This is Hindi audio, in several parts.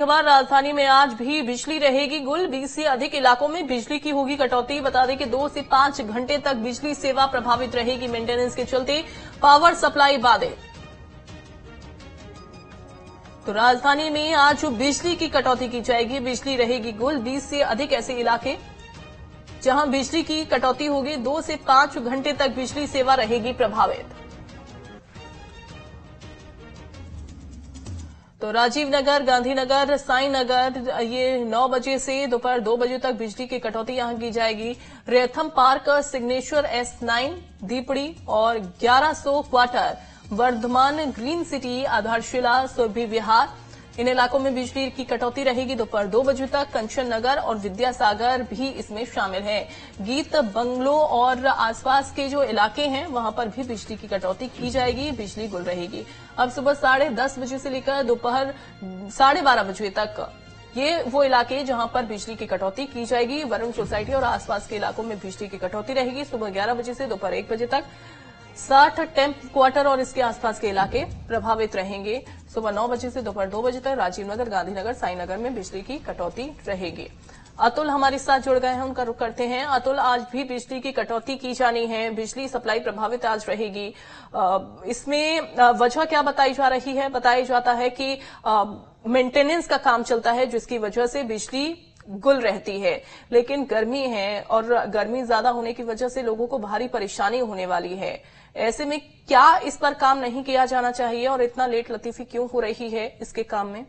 खबर राजधानी में आज भी बिजली रहेगी गुल। 20 से अधिक इलाकों में बिजली की होगी कटौती। बता दें कि 2 से 5 घंटे तक बिजली सेवा प्रभावित रहेगी। मेंटेनेंस के चलते पावर सप्लाई बाधित। तो राजधानी में आज बिजली की कटौती की जाएगी, बिजली रहेगी गुल। 20 से अधिक ऐसे इलाके जहां बिजली की कटौती होगी। 2 से 5 घंटे तक बिजली सेवा रहेगी प्रभावित। तो राजीव नगर, गांधीनगर, साईं नगर, ये 9 बजे से दोपहर 2 बजे तक बिजली की कटौती यहां की जाएगी। रेथम पार्क, सिग्नेश्वर S9, दीपड़ी और 1100 क्वार्टर, वर्धमान, ग्रीन सिटी, आधारशिला, सुरभि विहार, इन इलाकों में बिजली की कटौती रहेगी दोपहर 2 बजे तक। कंचन नगर और विद्यासागर भी इसमें शामिल है। गीत बंगलो और आसपास के जो इलाके हैं वहां पर भी बिजली की कटौती की जाएगी, बिजली गुल रहेगी। अब सुबह 10:30 बजे से लेकर दोपहर 12:30 बजे तक ये वो इलाके जहां पर बिजली की कटौती की जाएगी। वरुण सोसाइटी और आसपास के इलाकों में बिजली की कटौती रहेगी। सुबह 11 बजे से दोपहर 1 बजे तक 60 टेम्प क्वार्टर और इसके आसपास के इलाके प्रभावित रहेंगे। सुबह 9 बजे से दोपहर 2 बजे तक राजीव नगर, गांधीनगर, साईं नगर में बिजली की कटौती रहेगी। अतुल हमारे साथ जुड़ गए हैं, उनका रुख करते हैं। अतुल, आज भी बिजली की कटौती की जानी है, बिजली सप्लाई प्रभावित आज रहेगी। इसमें वजह क्या बताई जा रही है? बताया जाता है कि मेंटेनेंस का काम चलता है जिसकी वजह से बिजली गुल रहती है, लेकिन गर्मी है और गर्मी ज्यादा होने की वजह से लोगों को भारी परेशानी होने वाली है। ऐसे में क्या इस पर काम नहीं किया जाना चाहिए और इतना लेट लतीफी क्यों हो रही है इसके काम में?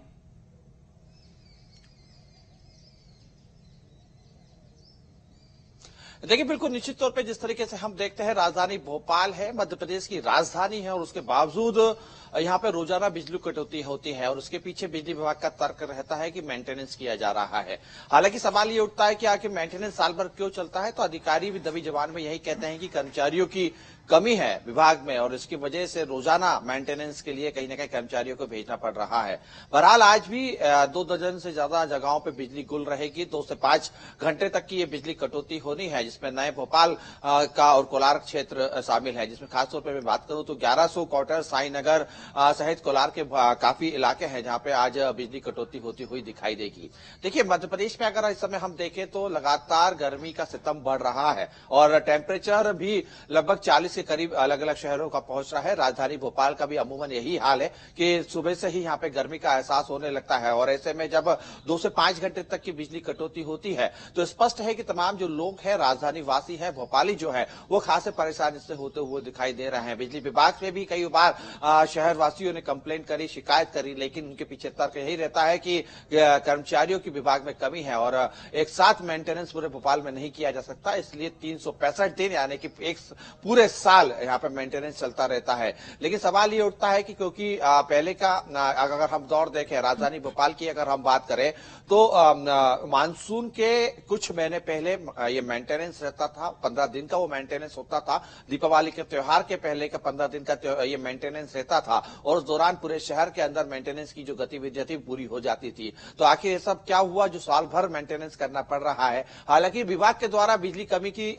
देखिए, बिल्कुल निश्चित तौर पे जिस तरीके से हम देखते हैं, राजधानी भोपाल है, मध्य प्रदेश की राजधानी है और उसके बावजूद यहाँ पे रोजाना बिजली कटौती होती है और उसके पीछे बिजली विभाग का तर्क रहता है कि मेंटेनेंस किया जा रहा है। हालांकि सवाल ये उठता है कि आखिर मेंटेनेंस साल भर क्यों चलता है, तो अधिकारी भी दबी जबान में यही कहते हैं कि कर्मचारियों की कमी है विभाग में और इसकी वजह से रोजाना मेंटेनेंस के लिए कहीं न कहीं कर्मचारियों को भेजना पड़ रहा है। बहरहाल आज भी 2 दर्जन से ज्यादा जगहों पे बिजली गुल रहेगी। 2 से 5 घंटे तक की ये बिजली कटौती होनी है, जिसमें नए भोपाल का और कोलार क्षेत्र शामिल है, जिसमें खासतौर पर मैं बात करूं तो 1100 क्वार्टर, साईं नगर सहित कोलार के काफी इलाके हैं जहां पे आज बिजली कटौती होती हुई दिखाई देगी। देखिए, मध्य प्रदेश में अगर इस समय हम देखें तो लगातार गर्मी का सितम बढ़ रहा है और टेम्परेचर भी लगभग 40 के करीब अलग अलग शहरों का पहुंच रहा है। राजधानी भोपाल का भी अमूमन यही हाल है कि सुबह से ही यहाँ पे गर्मी का एहसास होने लगता है और ऐसे में जब 2 से 5 घंटे तक की बिजली कटौती होती है तो स्पष्ट है कि तमाम जो लोग हैं, राजधानी वासी है, भोपाली जो है, वो खास परेशानी से होते हुए दिखाई दे रहे हैं। बिजली विभाग से भी कई बार शहर वासियों ने कंप्लेंट करी, शिकायत करी, लेकिन उनके पीछे तर्क यही रहता है कि कर्मचारियों की विभाग में कमी है और एक साथ मेंटेनेंस पूरे भोपाल में नहीं किया जा सकता, इसलिए 365 दिन यानी कि एक पूरे साल यहाँ पे मेंटेनेंस चलता रहता है। लेकिन सवाल ये उठता है कि क्योंकि पहले का अगर हम दौर देखें, राजधानी भोपाल की अगर हम बात करें तो मानसून के कुछ महीने पहले ये मेंटेनेंस रहता था, 15 दिन का वो मेंटेनेंस होता था। दीपावली के त्योहार के पहले का 15 दिन का ये मेंटेनेंस रहता था और उस दौरान पूरे शहर के अंदर मेंटेनेंस की जो गतिविधि थी पूरी हो जाती थी। तो आखिर ये सब क्या हुआ जो साल भर मेंटेनेंस करना पड़ रहा है? हालांकि विभाग के द्वारा बिजली कमी की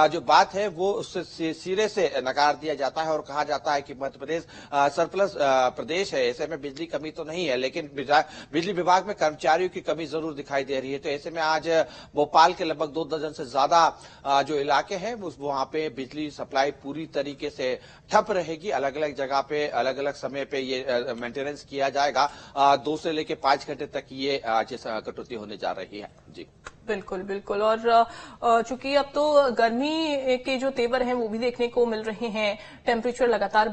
जो बात है वो उससे सिरे से नकार दिया जाता है और कहा जाता है कि मध्य प्रदेश सरप्लस प्रदेश है, ऐसे में बिजली कमी तो नहीं है, लेकिन बिजली विभाग में कर्मचारियों की कमी जरूर दिखाई दे रही है। तो ऐसे में आज भोपाल के लगभग 2 दर्जन से ज्यादा जो इलाके हैं वहां पे बिजली सप्लाई पूरी तरीके से ठप रहेगी। अलग अलग जगह पे अलग अलग समय पे ये मेंटेनेंस किया जाएगा। 2 से लेकर 5 घंटे तक ये कटौती होने जा रही है। जी बिल्कुल बिल्कुल। और चूंकि अब तो गर्मी के जो तेवर हैं वो भी देखने को मिल रहे हैं, टेम्परेचर लगातार